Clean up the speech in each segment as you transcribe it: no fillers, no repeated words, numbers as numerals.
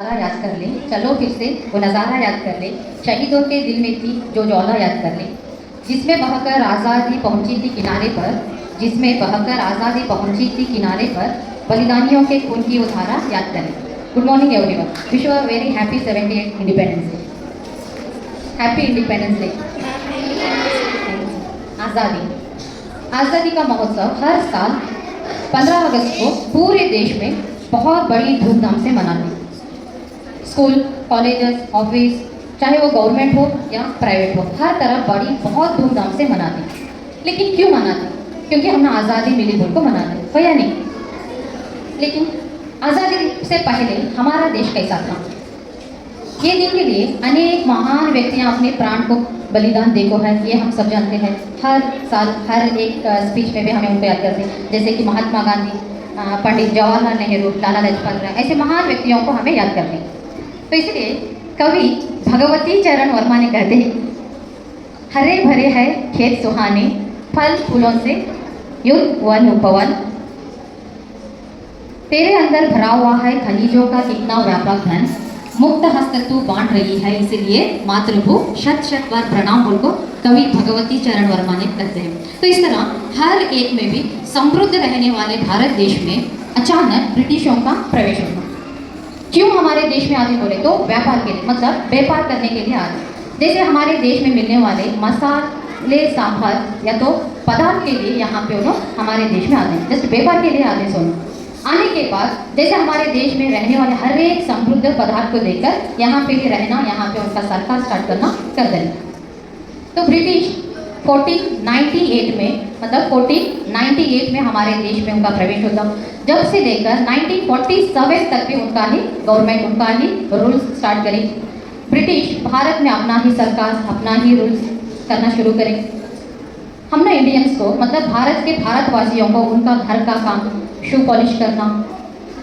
नज़ारा याद कर ले, चलो फिर से वो नज़ारा याद कर ले, शहीदों के दिल में थी जो ज्वाला याद कर ले, जिसमें बहकर आज़ादी पहुंची थी किनारे पर, जिसमें बहकर आज़ादी पहुंची थी किनारे पर, बलिदानियों के खून की वो धारा याद कर ले। Good morning everyone, wish you a very happy 78 independence day. Happy independence day. आज़ादी आज़ादी का महोत्सव हर साल 15 अगस्त को पूरे देश में बहुत बड़ी धूमधाम से मनाते हैं। स्कूल, कॉलेजेस, ऑफिस, चाहे वो गवर्नमेंट हो या प्राइवेट हो, हर तरफ बड़ी बहुत धूमधाम से मनाते हैं। लेकिन क्यों मनाते हैं? क्योंकि हमें आज़ादी मिली बोल को मनाते हैं, हो या नहीं? लेकिन आज़ादी से पहले हमारा देश कैसा था? ये दिन के लिए अनेक महान व्यक्तियां अपने प्राण को बलिदान दे को है, ये हम सब जानते हैं। हर साल हर एक स्पीच में भी हमें उनको याद करते हैं, जैसे कि महात्मा गांधी, पंडित जवाहरलाल नेहरू, लाला लाजपत राय, ऐसे महान व्यक्तियों को हमें याद करते हैं। तो इसलिए कवि भगवती चरण वर्मा ने कहते हैं, हरे भरे है खेत सुहाने, फल फूलों से युक्त वन उपवन, तेरे अंदर भरा हुआ है खनिजों का कितना व्यापक धन, मुक्त हस्त तू बांट रही है, इसलिए मातृभू शत शत बार प्रणाम बोल को कवि भगवती चरण वर्मा ने कहते हैं। तो इस तरह हर एक में भी समृद्ध रहने वाले भारत देश में अचानक ब्रिटिशों का प्रवेश हुआ। क्यों हमारे देश में आते बोले तो व्यापार के लिए, मतलब व्यापार करने के लिए आते। जैसे हमारे देश में मिलने वाले मसाले, सांभर या तो पदार्थ के लिए यहाँ पे उन्होंने हमारे देश में आते हैं, जस्ट व्यापार के लिए आते सोना। आने के बाद जैसे हमारे देश में रहने वाले हर एक समृद्ध पदार्थ को लेकर यहाँ पे भी रहना, यहाँ पे उनका सरकार स्टार्ट करना कर देना। तो ब्रिटिश 1498 में, मतलब 1498 में हमारे देश में उनका प्रवेश होता। जब से लेकर 1947 तक भी उनका ही गवर्नमेंट, उनका ही रूल्स स्टार्ट करे। ब्रिटिश भारत में अपना ही सरकार, अपना ही रूल्स करना शुरू करें। हम ना इंडियंस को, मतलब भारत के भारतवासियों को उनका घर का काम, शू पॉलिश करना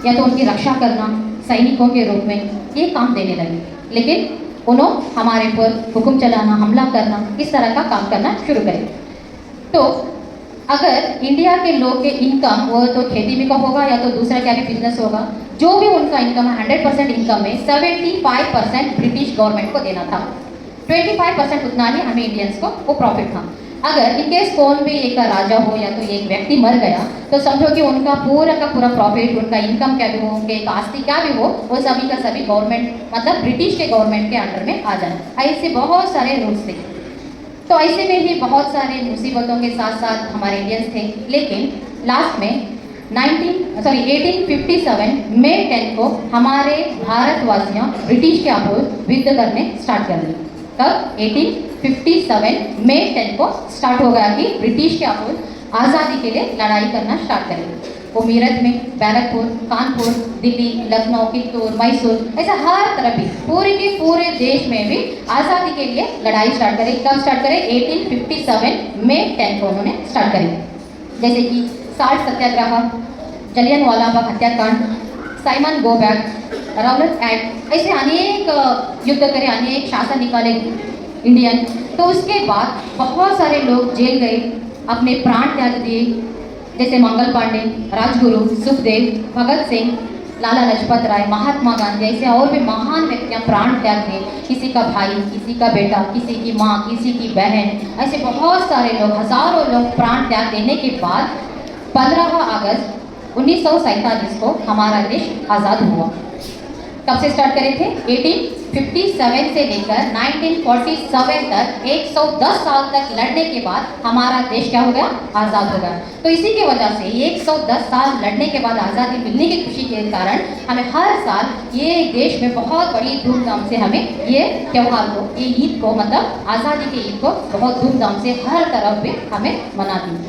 या तो उनकी रक्षा करना सैनिकों के रूप में, ये काम देने लगे। लेकिन उन्होंने हमारे पर हुक्म चलाना, हमला करना, इस तरह का काम करना शुरू करें। तो अगर इंडिया के लोग के इनकम वो तो खेती में का होगा या तो दूसरा क्या भी बिजनेस होगा, जो भी उनका इनकम है 100% इनकम में 75% ब्रिटिश गवर्नमेंट को देना था। 25% उतना ही हमें इंडियंस को वो प्रॉफिट था। अगर इनकेस कौन भी एक राजा हो या तो एक व्यक्ति मर गया तो समझो कि उनका पूरा का पूरा प्रॉफिट, उनका इनकम क्या भी हो, उनके आस्ती क्या भी हो, वो सभी का सभी गवर्नमेंट, मतलब ब्रिटिश के गवर्नमेंट के अंडर में आ जाए। ऐसे बहुत सारे रूल्स थे। तो ऐसे में ही बहुत सारे मुसीबतों के साथ साथ हमारे इंडियंस थे। लेकिन लास्ट में 1857 मई 10 को हमारे भारतवासियों ब्रिटिश के अपोज युद्ध करने स्टार्ट कर दिए। कब? 1857 मई 10 को स्टार्ट हो गया कि ब्रिटिश के अपोज आज़ादी के लिए लड़ाई करना स्टार्ट करेंगे। वो मीरठ में, बैरकपुर, कानपुर, दिल्ली, लखनऊ, कित्तूर, मैसूर, ऐसा हर तरफ भी पूरे के पूरे देश में भी आज़ादी के लिए लड़ाई स्टार्ट करें। कब स्टार्ट करें? 1857 मई 10 को उन्होंने स्टार्ट करें। जैसे कि साल्ट सत्याग्रह, जलियनवाला बाग हत्याकांड, Simon go back, Rowlatt act, ऐसे अनेक युद्ध करे, अनेक शासन निकाले इंडियन। तो उसके बाद बहुत सारे लोग जेल गए, अपने प्राण त्याग दिए, जैसे मंगल पांडे, राजगुरु, सुखदेव, भगत सिंह, लाला लाजपत राय, महात्मा गांधी, ऐसे और भी महान व्यक्तियां प्राण त्याग दिए। किसी का भाई, किसी का बेटा, किसी की माँ, किसी की बहन, ऐसे बहुत सारे लोग, हजारों लोग प्राण त्याग देने के बाद 15 अगस्त 1947 को हमारा देश आज़ाद हुआ। कब से स्टार्ट करे थे? 1857 से लेकर 1947 तक 110 साल तक लड़ने के बाद हमारा देश क्या हो गया? आज़ाद हो गया। तो इसी की वजह से 110 साल लड़ने के बाद आज़ादी मिलने की खुशी के कारण हमें हर साल ये देश में बहुत बड़ी धूमधाम से हमें ये त्यौहार को, ये ईद को, मतलब आज़ादी की ईद को बहुत धूमधाम से हर तरफ भी हमें मनाती है।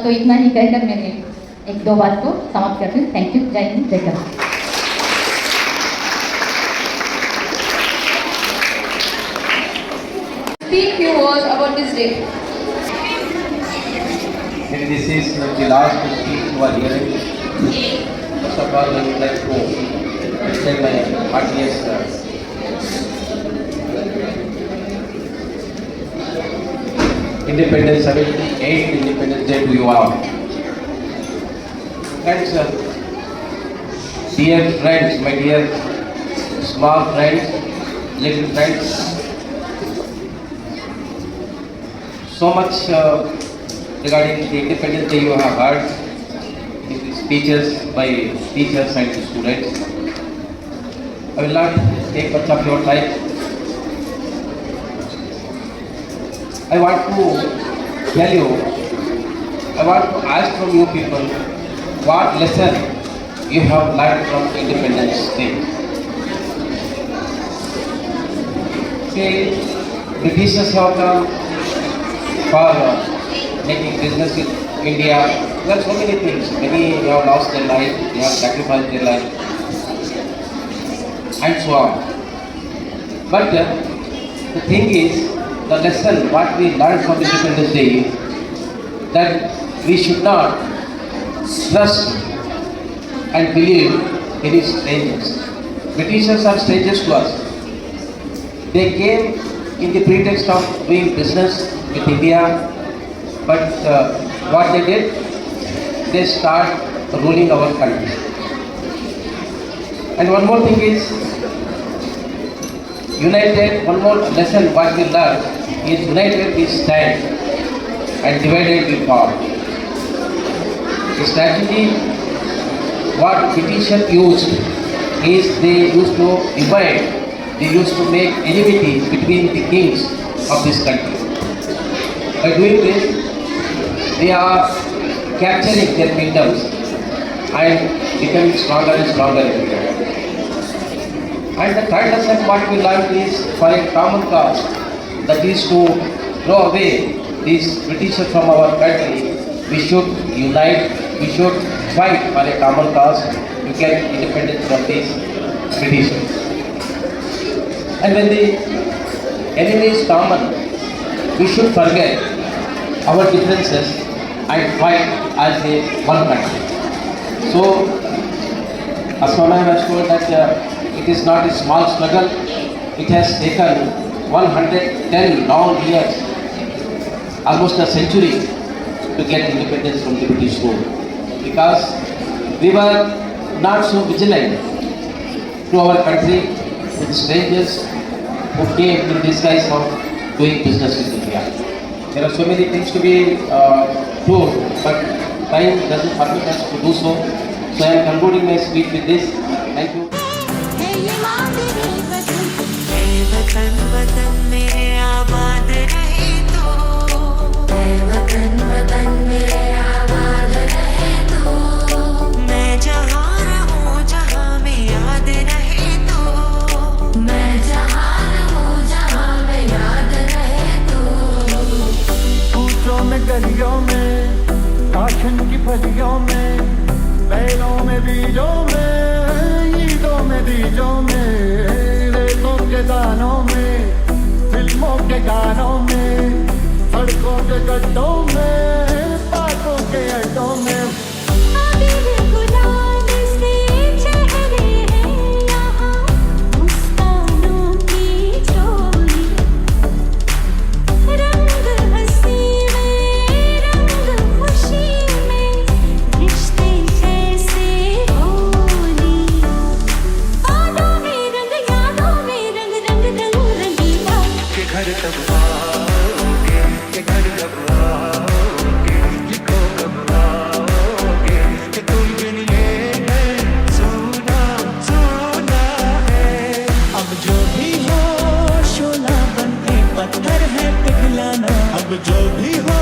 तो इतना ही कहकर मैंने एक दो बात को समाप्त करती हूँ। Thank you. जय हिंद, जय Bharat. Speak few words about this day. And this is the last speech you are hearing. First of all, I would like to extend my heartiest Independence 78 Independence Day to you all. Friends, dear friends, my dear small friends, little friends. So much regarding the Independence Day you have heard, the speeches by teachers and students. I will not take much of your time. I want to tell you, I want to ask from you people, what lesson you have learned from Independence Day? See, Britishers have come for making business with India. There are so many things. Many have lost their life, they have sacrificed their life, and so on. But the thing is, the lesson what we learned from Independence Day is that we should not trust and believe any strangers. Britishers are strangers to us. They came in the pretext of doing business with India, but what they did, they start ruling our country. And one more thing is, united, one more lesson what we learn is united we stand and divided we fall. The strategy what Britishers used is they used to divide, they used to make enmity between the kings of this country. By doing this, they are capturing their kingdoms and becoming stronger and stronger every day. And the third lesson what we learned is for a common cause, that is to throw away these Britishers from our country. We should unite, we should fight for a common cause to get independence from these Britishers. And when the enemy is common, we should forget our differences and fight as a one country. So, Asmana has told that it is not a small struggle. It has taken 110 long years, almost a century, to get independence from the British rule. Because we were not so vigilant to our country with strangers who came in disguise of doing business with India. There are so many things to be told, but time doesn't permit us to do so. So I am concluding my speech with this. Thank you. वतन वतन मेरे आबाद रहे तो, वतन वतन मेरे आबाद रहे तो, मैं जहाँ रहूँ जहाँ में याद रहे तो, मैं जहाँ रहूँ जहाँ में याद रहे तो। ऊँटों में गलियों में, काशन की फलियों में, बैलों में बीजों में, ईदों में बीजों में, के गानों में, फिल्मों के गानों में, सड़कों के गड्ढों में, बातों के अड्डों में। घर कब आओगे, ये घर कब आओगे, लिखो कब आओगे, कि तुम बिन ये सुना सुना है। अब जो भी हो शोला बन के पत्थर है पिघलाना, अब जो भी हो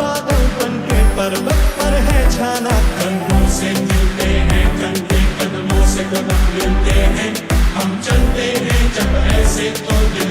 बादल बन के पर्वत पर है छाना। कंधों से मिलते हैं कंधे, कदमों से कदम मिलते हैं, हम चलते हैं जब ऐसे तो दिल